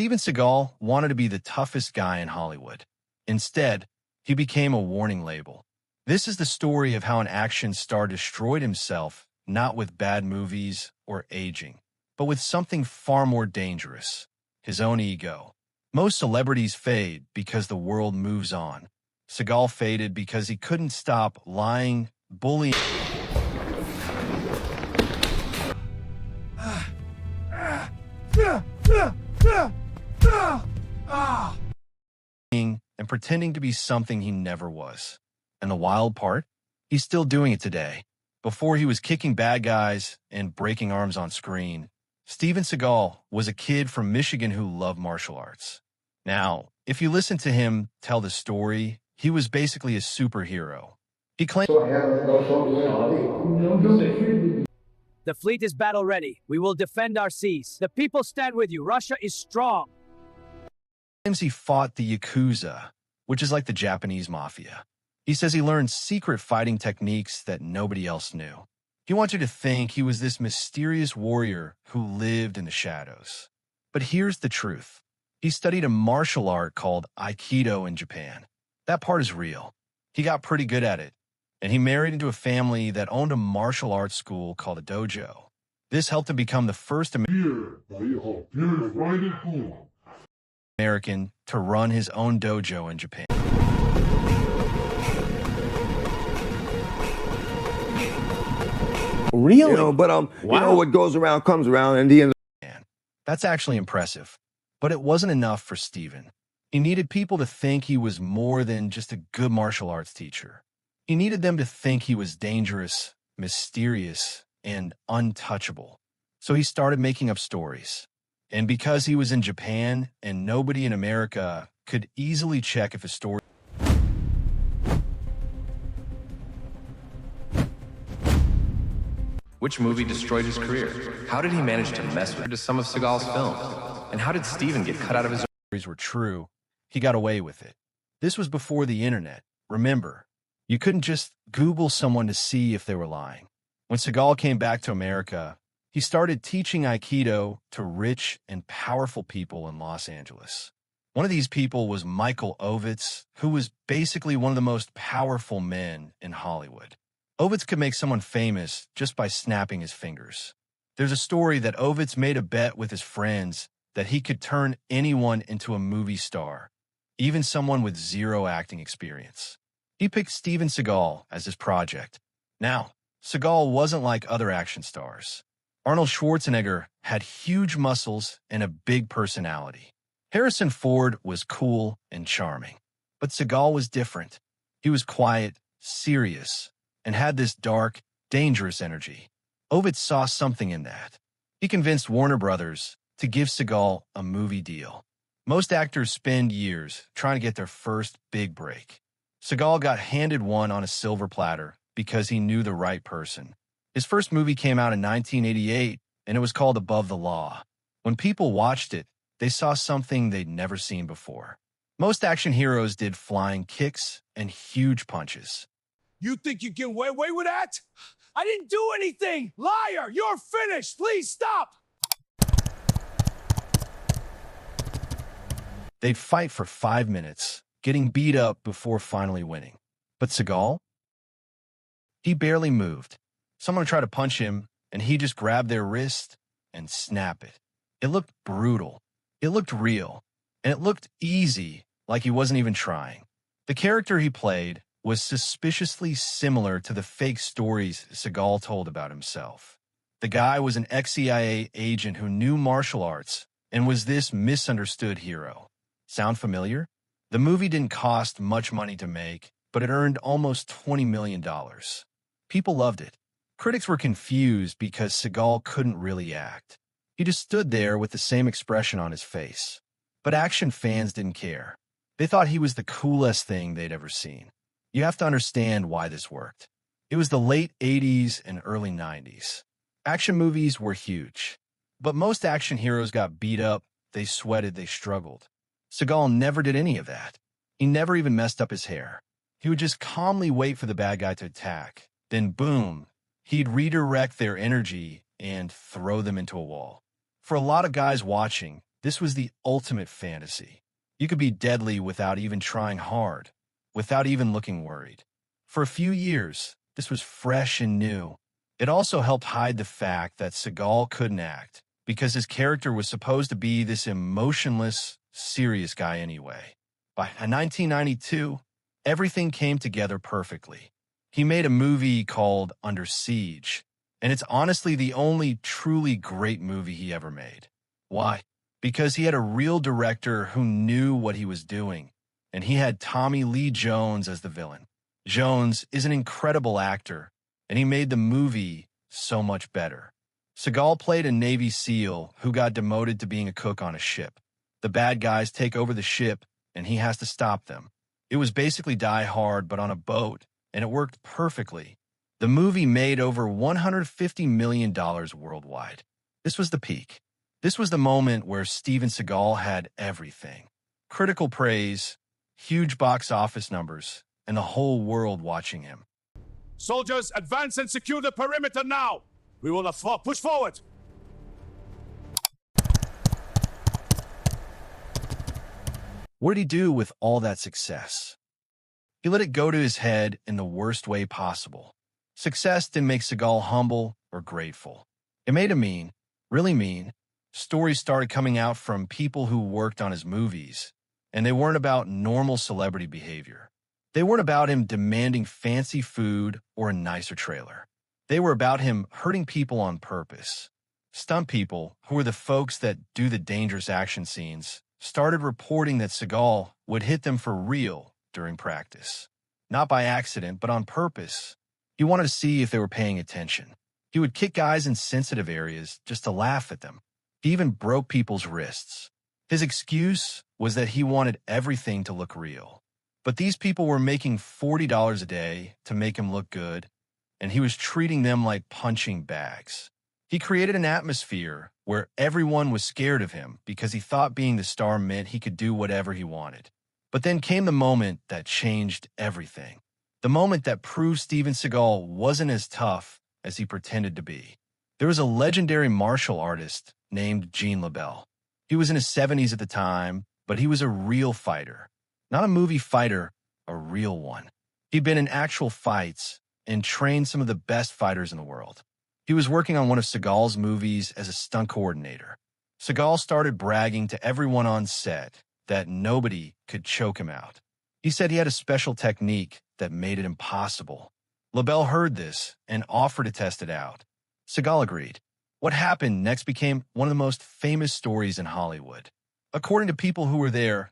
Steven Seagal wanted to be the toughest guy in Hollywood. Instead, he became a warning label. This is the story of how an action star destroyed himself, not with bad movies or aging, but with something far more dangerous, his own ego. Most celebrities fade because the world moves on. Seagal faded because he couldn't stop lying, bullying, and pretending to be something he never was. And the wild part? He's still doing it today. Before he was kicking bad guys and breaking arms on screen, Steven Seagal was a kid from Michigan who loved martial arts. Now, if you listen to him tell the story, he was basically a superhero. He claimed the fleet is battle ready. We will defend our seas. The people stand with you. Russia is strong. he fought the Yakuza, which is like the Japanese mafia. He says he learned secret fighting techniques that nobody else knew. He wants you to think he was this mysterious warrior who lived in the shadows. But here's the truth. He studied a martial art called Aikido in Japan. That part is real. He got pretty good at it, and he married into a family that owned a martial arts school called a dojo. This helped him become the first American to run his own dojo in Japan. Really? Wow. What goes around comes around, and the end. That's actually impressive. But it wasn't enough for Steven. He needed people to think he was more than just a good martial arts teacher. He needed them to think he was dangerous, mysterious, and untouchable. So he started making up stories. And because he was in Japan and nobody in America could easily check if a story Which movie destroyed his career? How did he manage to mess with some of Seagal's films? And how did Steven get cut out of his stories were true? He got away with it. This was before the internet. Remember, you couldn't just Google someone to see if they were lying. When Seagal came back to America, he started teaching Aikido to rich and powerful people in Los Angeles. One of these people was Michael Ovitz, who was basically one of the most powerful men in Hollywood. Ovitz could make someone famous just by snapping his fingers. There's a story that Ovitz made a bet with his friends that he could turn anyone into a movie star, even someone with zero acting experience. He picked Steven Seagal as his project. Now, Seagal wasn't like other action stars. Arnold Schwarzenegger had huge muscles and a big personality. Harrison Ford was cool and charming. But Seagal was different. He was quiet, serious, and had this dark, dangerous energy. Ovitz saw something in that. He convinced Warner Brothers to give Seagal a movie deal. Most actors spend years trying to get their first big break. Seagal got handed one on a silver platter because he knew the right person. His first movie came out in 1988, and it was called Above the Law. When people watched it, they saw something they'd never seen before. Most action heroes did flying kicks and huge punches. You think you can get away with that? I didn't do anything! Liar! You're finished! Please stop! They'd fight for 5 minutes, getting beat up before finally winning. But Seagal? He barely moved. Someone would try to punch him, and he just grabbed their wrist and snap it. It looked brutal. It looked real. And it looked easy, like he wasn't even trying. The character he played was suspiciously similar to the fake stories Seagal told about himself. The guy was an ex-CIA agent who knew martial arts and was this misunderstood hero. Sound familiar? The movie didn't cost much money to make, but it earned almost $20 million. People loved it. Critics were confused because Seagal couldn't really act. He just stood there with the same expression on his face. But action fans didn't care. They thought he was the coolest thing they'd ever seen. You have to understand why this worked. It was the late 80s and early 90s. Action movies were huge. But most action heroes got beat up, they sweated, they struggled. Seagal never did any of that. He never even messed up his hair. He would just calmly wait for the bad guy to attack. Then boom, he'd redirect their energy and throw them into a wall. For a lot of guys watching, This was the ultimate fantasy. You could be deadly without even trying hard, without even looking worried. For a few years, this was fresh and new. It also helped hide the fact that Seagal couldn't act, because his character was supposed to be this emotionless, serious guy anyway. By 1992, everything came together perfectly. He made a movie called Under Siege, and it's honestly the only truly great movie he ever made. Why? Because he had a real director who knew what he was doing, and he had Tommy Lee Jones as the villain. Jones is an incredible actor, and he made the movie so much better. Seagal played a Navy SEAL who got demoted to being a cook on a ship. The bad guys take over the ship, and he has to stop them. It was basically Die Hard, but on a boat, and it worked perfectly. The movie made over $150 million worldwide. This was the peak. This was the moment where Steven Seagal had everything. Critical praise, huge box office numbers, and the whole world watching him. Soldiers, advance and secure the perimeter now. We will not push forward. What did he do with all that success? He let it go to his head in the worst way possible. Success didn't make Seagal humble or grateful. It made him mean, really mean. Stories started coming out from people who worked on his movies, and they weren't about normal celebrity behavior. They weren't about him demanding fancy food or a nicer trailer. They were about him hurting people on purpose. Stunt people, who were the folks that do the dangerous action scenes, started reporting that Seagal would hit them for real during practice. Not by accident, but on purpose. He wanted to see if they were paying attention. He would kick guys in sensitive areas just to laugh at them. He even broke people's wrists. His excuse was that he wanted everything to look real. But these people were making $40 a day to make him look good, and he was treating them like punching bags. He created an atmosphere where everyone was scared of him because he thought being the star meant he could do whatever he wanted. But then came the moment that changed everything. The moment that proved Steven Seagal wasn't as tough as he pretended to be. There was a legendary martial artist named Gene LeBell. He was in his 70s at the time, but he was a real fighter. Not a movie fighter, a real one. He'd been in actual fights and trained some of the best fighters in the world. He was working on one of Seagal's movies as a stunt coordinator. Seagal started bragging to everyone on set that nobody could choke him out. He said he had a special technique that made it impossible. LeBell heard this and offered to test it out. Seagal agreed. What happened next became one of the most famous stories in Hollywood. According to people who were there,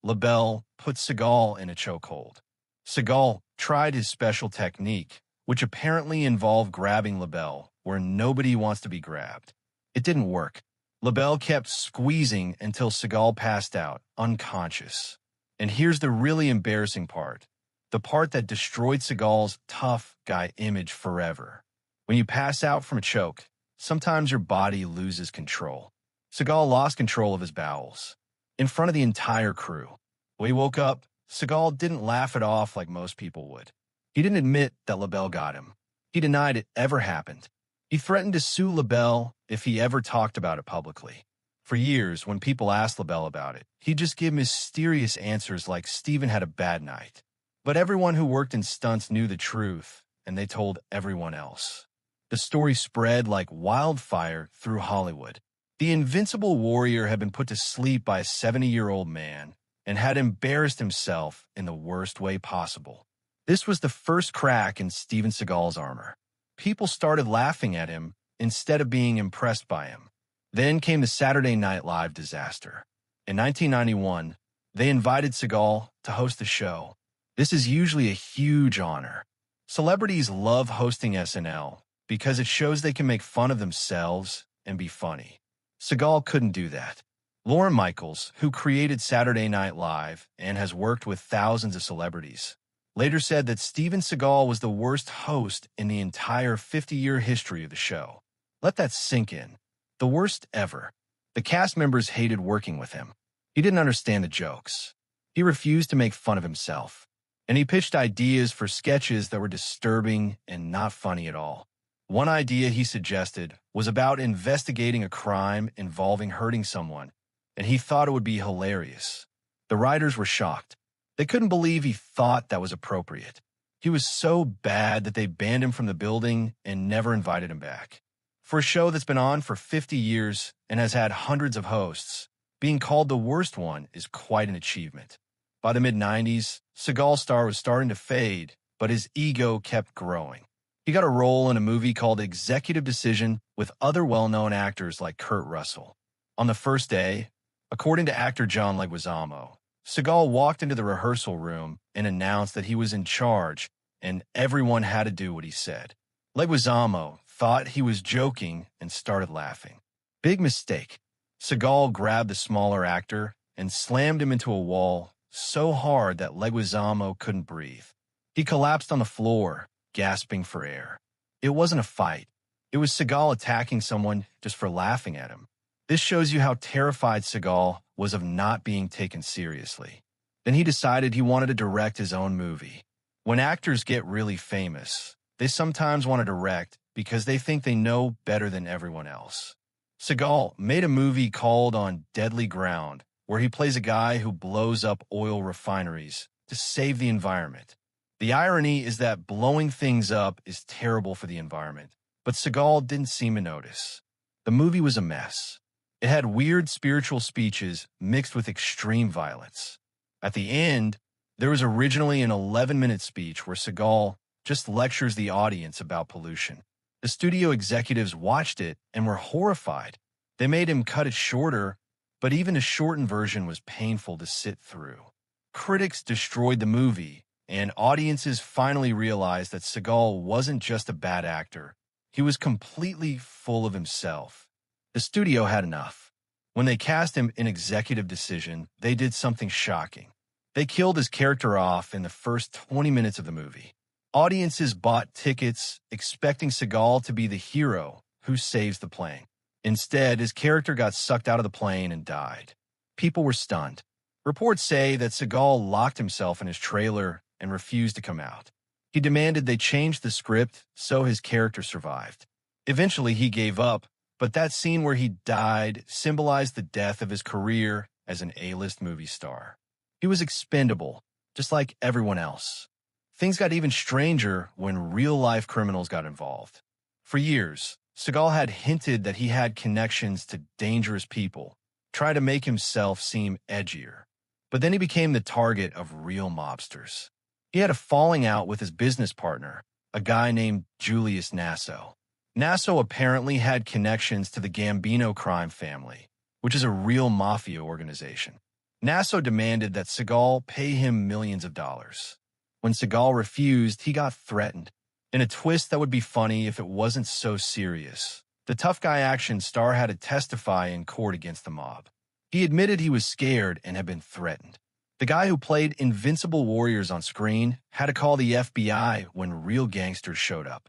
LeBell put Seagal in a chokehold. Seagal tried his special technique, which apparently involved grabbing LeBell where nobody wants to be grabbed. It didn't work. LeBell kept squeezing until Seagal passed out, unconscious. And here's the really embarrassing part. The part that destroyed Seagal's tough guy image forever. When you pass out from a choke, sometimes your body loses control. Seagal lost control of his bowels in front of the entire crew. When he woke up, Seagal didn't laugh it off like most people would. He didn't admit that LeBell got him. He denied it ever happened. He threatened to sue LeBell if he ever talked about it publicly. For years, when people asked LeBell about it, he'd just give mysterious answers like Steven had a bad night. But everyone who worked in stunts knew the truth, and they told everyone else. The story spread like wildfire through Hollywood. The invincible warrior had been put to sleep by a 70-year-old man and had embarrassed himself in the worst way possible. This was the first crack in Steven Seagal's armor. People started laughing at him instead of being impressed by him. Then came the Saturday Night Live disaster. In 1991, they invited Seagal to host the show. This is usually a huge honor. Celebrities love hosting SNL because it shows they can make fun of themselves and be funny. Seagal couldn't do that. Lorne Michaels, who created Saturday Night Live and has worked with thousands of celebrities, later said that Steven Seagal was the worst host in the entire 50-year history of the show. Let that sink in. The worst ever. The cast members hated working with him. He didn't understand the jokes. He refused to make fun of himself. And he pitched ideas for sketches that were disturbing and not funny at all. One idea he suggested was about investigating a crime involving hurting someone, and he thought it would be hilarious. The writers were shocked. They couldn't believe he thought that was appropriate. He was so bad that they banned him from the building and never invited him back. For a show that's been on for 50 years and has had hundreds of hosts, being called the worst one is quite an achievement. By the mid-90s, Seagal's star was starting to fade, but his ego kept growing. He got a role in a movie called Executive Decision with other well-known actors like Kurt Russell. On the first day, according to actor John Leguizamo, Seagal walked into the rehearsal room and announced that he was in charge and everyone had to do what he said. Leguizamo thought he was joking and started laughing. Big mistake. Seagal grabbed the smaller actor and slammed him into a wall so hard that Leguizamo couldn't breathe. He collapsed on the floor, gasping for air. It wasn't a fight. It was Seagal attacking someone just for laughing at him. This shows you how terrified Seagal was of not being taken seriously. Then he decided he wanted to direct his own movie. When actors get really famous, they sometimes want to direct because they think they know better than everyone else. Seagal made a movie called On Deadly Ground, where he plays a guy who blows up oil refineries to save the environment. The irony is that blowing things up is terrible for the environment, but Seagal didn't seem to notice. The movie was a mess. It had weird spiritual speeches mixed with extreme violence. At the end, there was originally an 11-minute speech where Seagal just lectures the audience about pollution. The studio executives watched it and were horrified. They made him cut it shorter, but even a shortened version was painful to sit through. Critics destroyed the movie, and audiences finally realized that Seagal wasn't just a bad actor. He was completely full of himself. The studio had enough. When they cast him in Executive Decision, they did something shocking. They killed his character off in the first 20 minutes of the movie. Audiences bought tickets expecting Seagal to be the hero who saves the plane. Instead, his character got sucked out of the plane and died. People were stunned. Reports say that Seagal locked himself in his trailer and refused to come out. He demanded they change the script so his character survived. Eventually, he gave up, but that scene where he died symbolized the death of his career as an A-list movie star. He was expendable, just like everyone else. Things got even stranger when real-life criminals got involved. For years, Seagal had hinted that he had connections to dangerous people, tried to make himself seem edgier. But then he became the target of real mobsters. He had a falling out with his business partner, a guy named Julius Nasso. Nasso apparently had connections to the Gambino crime family, which is a real mafia organization. Nasso demanded that Seagal pay him millions of dollars. When Seagal refused, he got threatened. In a twist that would be funny if it wasn't so serious, the tough guy action star had to testify in court against the mob. He admitted he was scared and had been threatened. The guy who played invincible warriors on screen had to call the FBI when real gangsters showed up.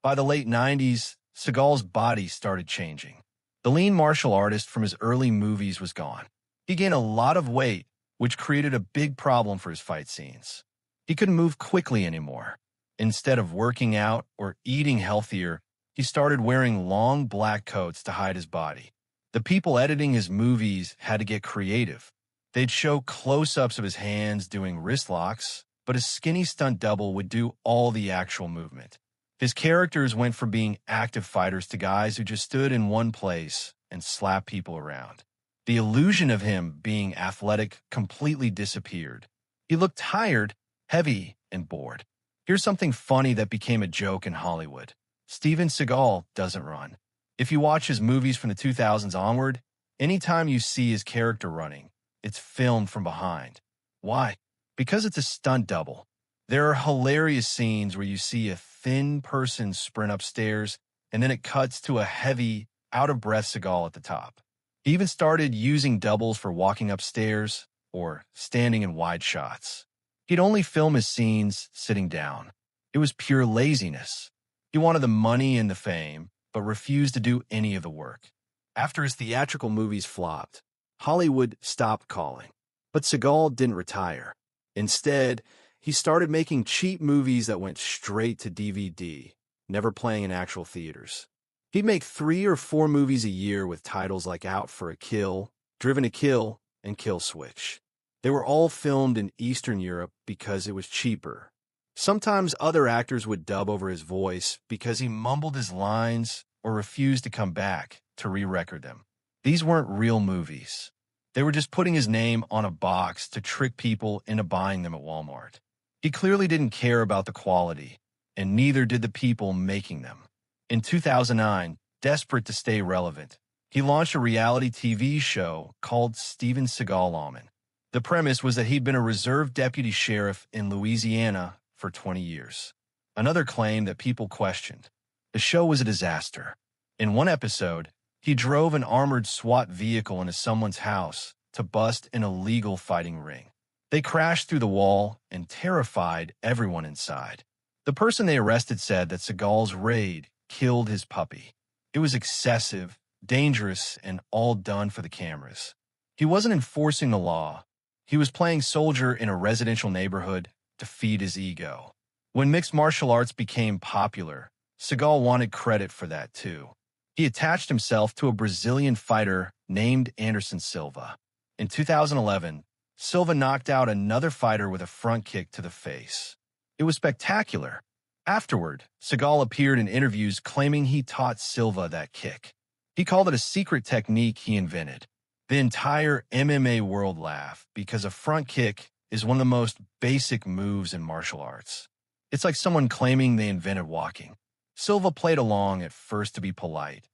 By the late 90s, Seagal's body started changing. The lean martial artist from his early movies was gone. He gained a lot of weight, which created a big problem for his fight scenes. He couldn't move quickly anymore. Instead of working out or eating healthier, he started wearing long black coats to hide his body. The people editing his movies had to get creative. They'd show close-ups of his hands doing wrist locks, but his skinny stunt double would do all the actual movement. His characters went from being active fighters to guys who just stood in one place and slapped people around. The illusion of him being athletic completely disappeared. He looked tired, heavy, and bored. Here's something funny that became a joke in Hollywood. Steven Seagal doesn't run. If you watch his movies from the 2000s onward, anytime you see his character running, it's filmed from behind. Why? Because it's a stunt double. There are hilarious scenes where you see a thin person sprint upstairs, and then it cuts to a heavy, out-of-breath Seagal at the top. He even started using doubles for walking upstairs or standing in wide shots. He'd only film his scenes sitting down. It was pure laziness. He wanted the money and the fame, but refused to do any of the work. After his theatrical movies flopped, Hollywood stopped calling. But Seagal didn't retire. Instead, he started making cheap movies that went straight to DVD, never playing in actual theaters. He'd make 3 or 4 movies a year with titles like Out for a Kill, Driven to Kill, and Kill Switch. They were all filmed in Eastern Europe because it was cheaper. Sometimes other actors would dub over his voice because he mumbled his lines or refused to come back to re-record them. These weren't real movies. They were just putting his name on a box to trick people into buying them at Walmart. He clearly didn't care about the quality, and neither did the people making them. In 2009, desperate to stay relevant, he launched a reality TV show called Steven Seagal. The premise was that he'd been a reserve deputy sheriff in Louisiana for 20 years. Another claim that people questioned. The show was a disaster. In one episode, he drove an armored SWAT vehicle into someone's house to bust an illegal fighting ring. They crashed through the wall and terrified everyone inside. The person they arrested said that Seagal's raid killed his puppy. It was excessive, dangerous, and all done for the cameras. He wasn't enforcing the law. He was playing soldier in a residential neighborhood to feed his ego. When mixed martial arts became popular, Seagal wanted credit for that too. He attached himself to a Brazilian fighter named Anderson Silva. In 2011, Silva knocked out another fighter with a front kick to the face. It was spectacular. Afterward, Seagal appeared in interviews claiming he taught Silva that kick. He called it a secret technique he invented. The entire MMA world laughed because a front kick is one of the most basic moves in martial arts. It's like someone claiming they invented walking. Silva played along at first to be polite,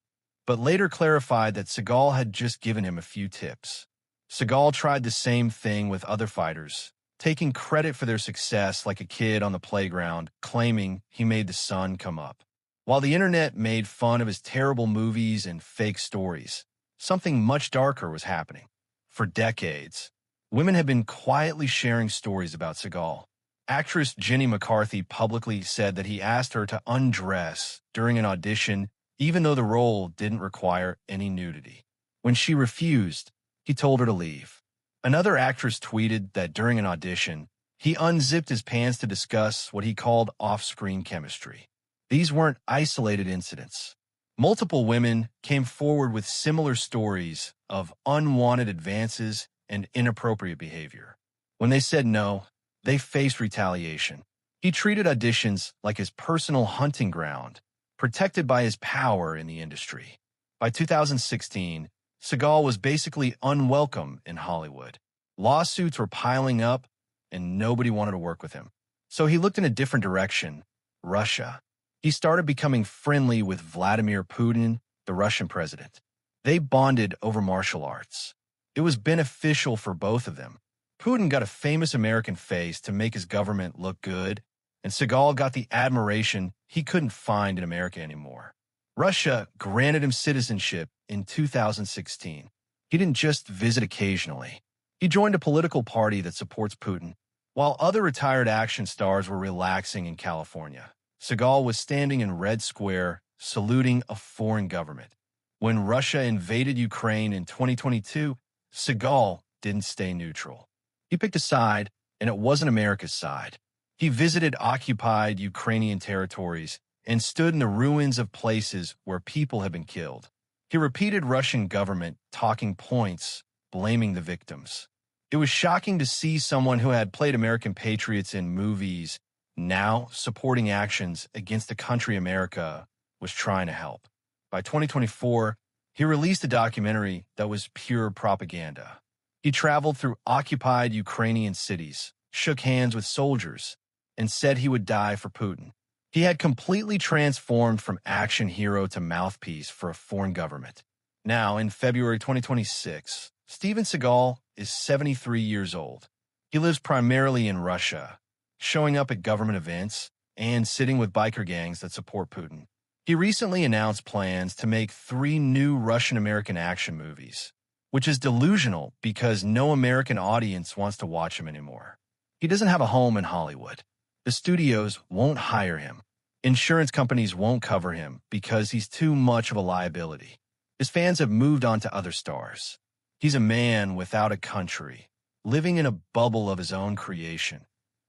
but later clarified that Seagal had just given him a few tips. Seagal tried the same thing with other fighters, taking credit for their success like a kid on the playground, claiming he made the sun come up. While the internet made fun of his terrible movies and fake stories, something much darker was happening. For decades, women had been quietly sharing stories about Seagal. Actress Jenny McCarthy publicly said that he asked her to undress during an audition, even though the role didn't require any nudity. When she refused, he told her to leave. Another actress tweeted that during an audition, he unzipped his pants to discuss what he called off-screen chemistry. These weren't isolated incidents. Multiple women came forward with similar stories of unwanted advances and inappropriate behavior. When they said no, they faced retaliation. He treated auditions like his personal hunting ground, protected by his power in the industry. By 2016, Seagal was basically unwelcome in Hollywood. Lawsuits were piling up, and nobody wanted to work with him. So he looked in a different direction, Russia. He started becoming friendly with Vladimir Putin, the Russian president. They bonded over martial arts. It was beneficial for both of them. Putin got a famous American face to make his government look good, and Seagal got the admiration he couldn't find in America anymore. Russia granted him citizenship in 2016. He didn't just visit occasionally. He joined a political party that supports Putin. While other retired action stars were relaxing in California, Seagal was standing in Red Square, saluting a foreign government. When Russia invaded Ukraine in 2022, Seagal didn't stay neutral. He picked a side, and it wasn't America's side. He visited occupied Ukrainian territories and stood in the ruins of places where people had been killed. He repeated Russian government talking points, blaming the victims. It was shocking to see someone who had played American patriots in movies now supporting actions against the country America was trying to help. By 2024, he released a documentary that was pure propaganda. He traveled through occupied Ukrainian cities, shook hands with soldiers, and said he would die for Putin. He had completely transformed from action hero to mouthpiece for a foreign government. Now, in February 2026, Steven Seagal is 73 years old. He lives primarily in Russia, showing up at government events and sitting with biker gangs that support Putin. He recently announced plans to make 3 new Russian-American action movies, which is delusional because no American audience wants to watch him anymore. He doesn't have a home in Hollywood. The studios won't hire him. Insurance companies won't cover him because he's too much of a liability. His fans have moved on to other stars. He's a man without a country, living in a bubble of his own creation.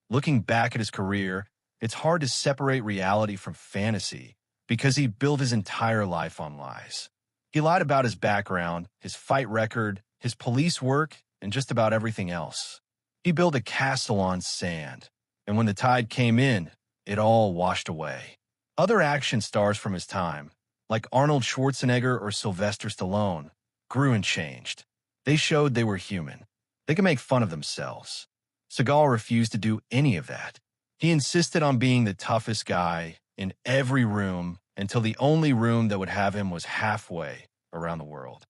Looking back at his career, it's hard to separate reality from fantasy because he built his entire life on lies. He lied about his background, his fight record, his police work, and just about everything else. He built a castle on sand, and when the tide came in, it all washed away. Other action stars from his time, like Arnold Schwarzenegger or Sylvester Stallone, grew and changed. They showed they were human. They could make fun of themselves. Seagal refused to do any of that. He insisted on being the toughest guy in every room until the only room that would have him was halfway around the world.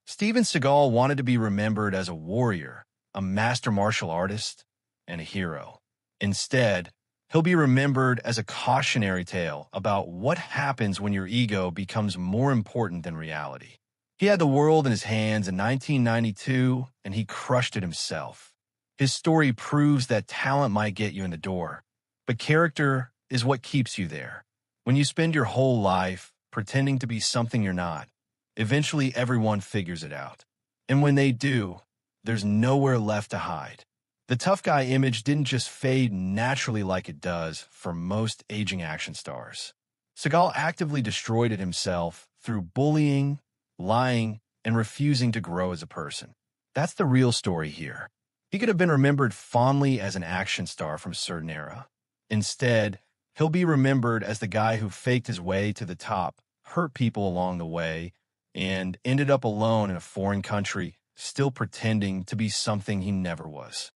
Steven Seagal wanted to be remembered as a warrior, a master martial artist, and a hero. Instead, he'll be remembered as a cautionary tale about what happens when your ego becomes more important than reality. He had the world in his hands in 1992, and he crushed it himself. His story proves that talent might get you in the door, but character is what keeps you there. When you spend your whole life pretending to be something you're not, eventually everyone figures it out. And when they do, there's nowhere left to hide. The tough guy image didn't just fade naturally like it does for most aging action stars. Seagal actively destroyed it himself through bullying, lying, and refusing to grow as a person. That's the real story here. He could have been remembered fondly as an action star from a certain era. Instead, he'll be remembered as the guy who faked his way to the top, hurt people along the way, and ended up alone in a foreign country, still pretending to be something he never was.